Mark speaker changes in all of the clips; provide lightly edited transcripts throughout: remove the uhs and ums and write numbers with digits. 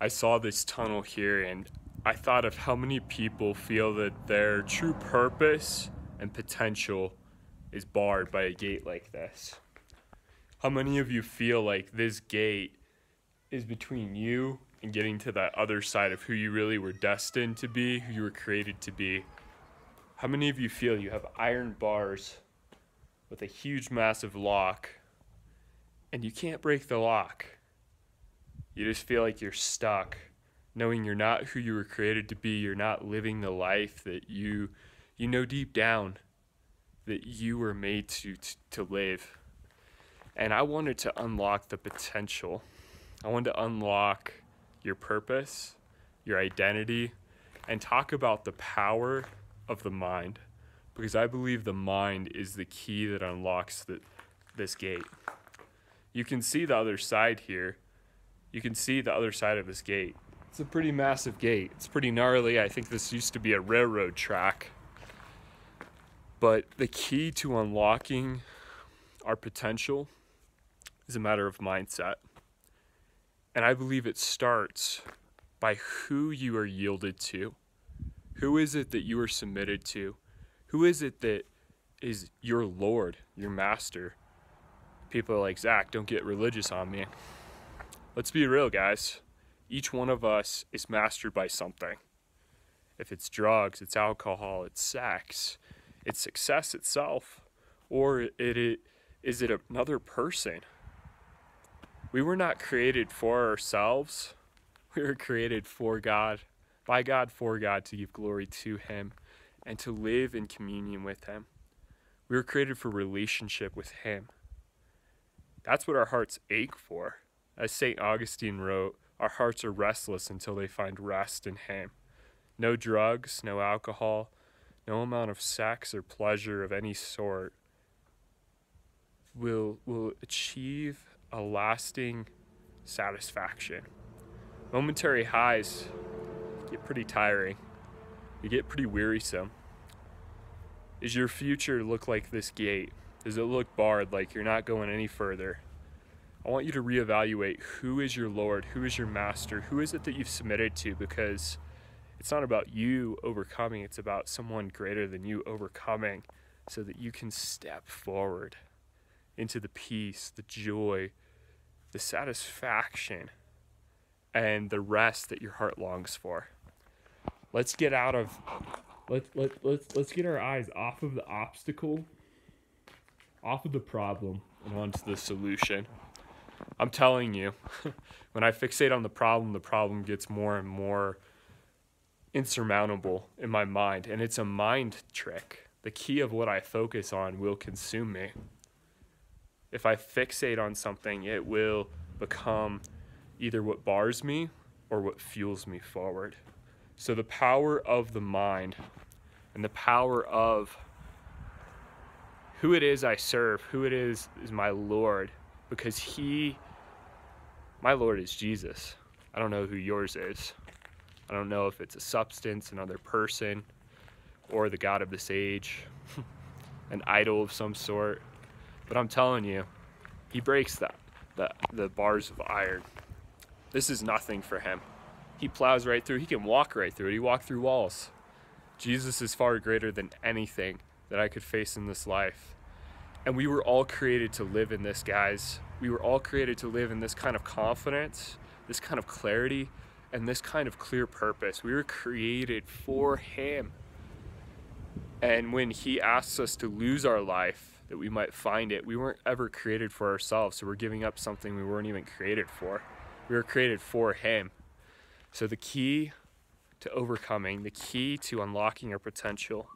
Speaker 1: I saw this tunnel here and I thought of how many people feel that their true purpose and potential is barred by a gate like this. How many of you feel like this gate is between you and getting to that other side of who you really were destined to be, who you were created to be? How many of you feel you have iron bars with a huge, massive lock and you can't break the lock? You just feel like you're stuck, knowing you're not who you were created to be. You're not living the life that you know deep down that you were made to live. And I wanted to unlock the potential. I wanted to unlock your purpose, your identity, and talk about the power of the mind, because I believe the mind is the key that unlocks this gate. You can see the other side here. You can see the other side of this gate. It's a pretty massive gate. It's pretty gnarly. I think this used to be a railroad track. But the key to unlocking our potential is a matter of mindset. And I believe it starts by who you are yielded to. Who is it that you are submitted to? Who is it that is your Lord, your master? People are like, Zach, don't get religious on me. Let's be real, guys. Each one of us is mastered by something. If it's drugs, it's alcohol, it's sex, it's success itself, or is it another person? We were not created for ourselves. We were created for God, by God, for God, to give glory to Him and to live in communion with Him. We were created for relationship with Him. That's what our hearts ache for. As St. Augustine wrote, our hearts are restless until they find rest in Him. No drugs, no alcohol, no amount of sex or pleasure of any sort will achieve a lasting satisfaction. Momentary highs get pretty tiring. They get pretty wearisome. Does your future look like this gate? Does it look barred, like you're not going any further? I want you to reevaluate who is your Lord, who is your master, who is it that you've submitted to, because it's not about you overcoming, it's about someone greater than you overcoming so that you can step forward into the peace, the joy, the satisfaction, and the rest that your heart longs for. Let's get out of, let's get our eyes off of the obstacle, off of the problem, and onto the solution. I'm telling you, when I fixate on the problem gets more and more insurmountable in my mind, and it's a mind trick. The key of what I focus on will consume me. If I fixate on something, it will become either what bars me or what fuels me forward. So the power of the mind and the power of who it is I serve, who it is my Lord, because my Lord is Jesus. I don't know who yours is. I don't know if it's a substance, another person, or the God of this age, an idol of some sort. But I'm telling you, He breaks the bars of iron. This is nothing for Him. He plows right through. He can walk right through it. He walked through walls. Jesus is far greater than anything that I could face in this life. And we were all created to live in this, guys. We were all created to live in this kind of confidence, this kind of clarity, and this kind of clear purpose. We were created for Him. And when He asks us to lose our life, that we might find it, we weren't ever created for ourselves, so we're giving up something we weren't even created for. We were created for Him. So the key to overcoming, the key to unlocking our potential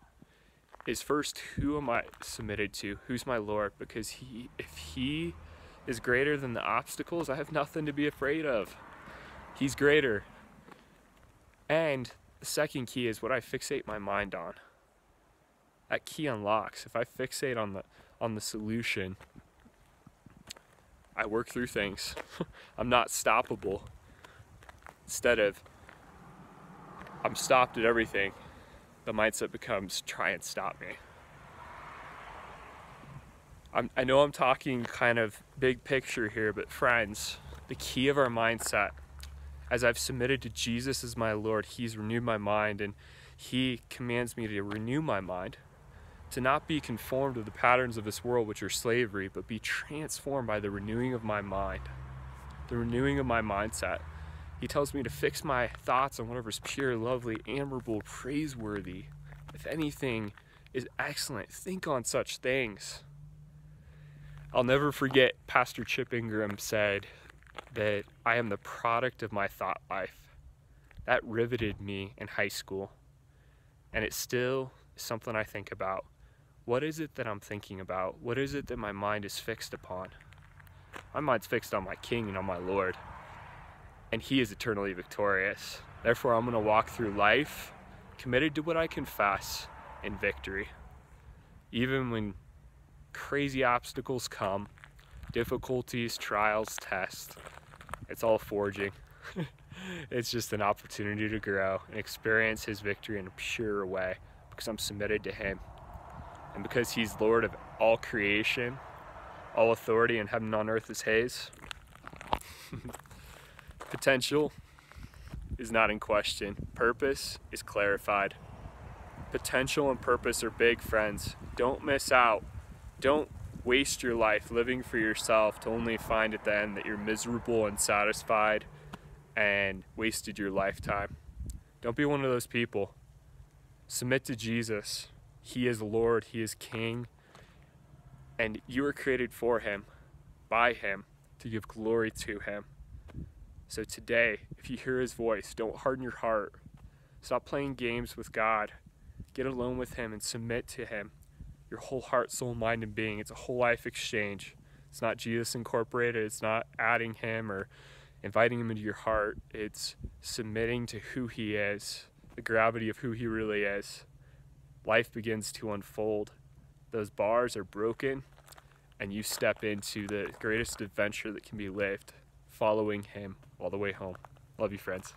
Speaker 1: is first, who am I submitted to? Who's my Lord? Because if He is greater than the obstacles, I have nothing to be afraid of. He's greater. And the second key is what I fixate my mind on. That key unlocks. If I fixate on the solution, I work through things. I'm not stoppable. Instead of I'm stopped at everything, the mindset becomes try and stop me. I know I'm talking kind of big picture here, but friends, the key of our mindset, As I've submitted to Jesus as my Lord, he's renewed my mind, and he commands me to renew my mind, to not be conformed to the patterns of this world, which are slavery, but be transformed by the renewing of my mind, the renewing of my mindset. He tells me to fix my thoughts on whatever's pure, lovely, admirable, praiseworthy. If anything is excellent, think on such things. I'll never forget Pastor Chip Ingram said that I am the product of my thought life. That riveted me in high school, and it still is something I think about. What is it that I'm thinking about? What is it that my mind is fixed upon? My mind's fixed on my King and on my Lord, and he is eternally victorious. Therefore, I'm going to walk through life committed to what I confess in victory. Even when crazy obstacles come, difficulties, trials, tests, it's all forging. It's just an opportunity to grow and experience his victory in a purer way, because I'm submitted to him. And because he's Lord of all creation, all authority in heaven and on earth is his. Potential is not in question. Purpose is clarified. Potential and purpose are big, friends. Don't miss out. Don't waste your life living for yourself to only find at the end that you're miserable and unsatisfied and wasted your lifetime. Don't be one of those people. Submit to Jesus. He is Lord, he is King, and you were created for him, by him, to give glory to him. So today, if you hear his voice, don't harden your heart. Stop playing games with God. Get alone with him and submit to him. Your whole heart, soul, mind, and being. It's a whole life exchange. It's not Jesus Incorporated. It's not adding him or inviting him into your heart. It's submitting to who he is, the gravity of who he really is. Life begins to unfold. Those bars are broken, and you step into the greatest adventure that can be lived, following him all the way home. Love you, friends.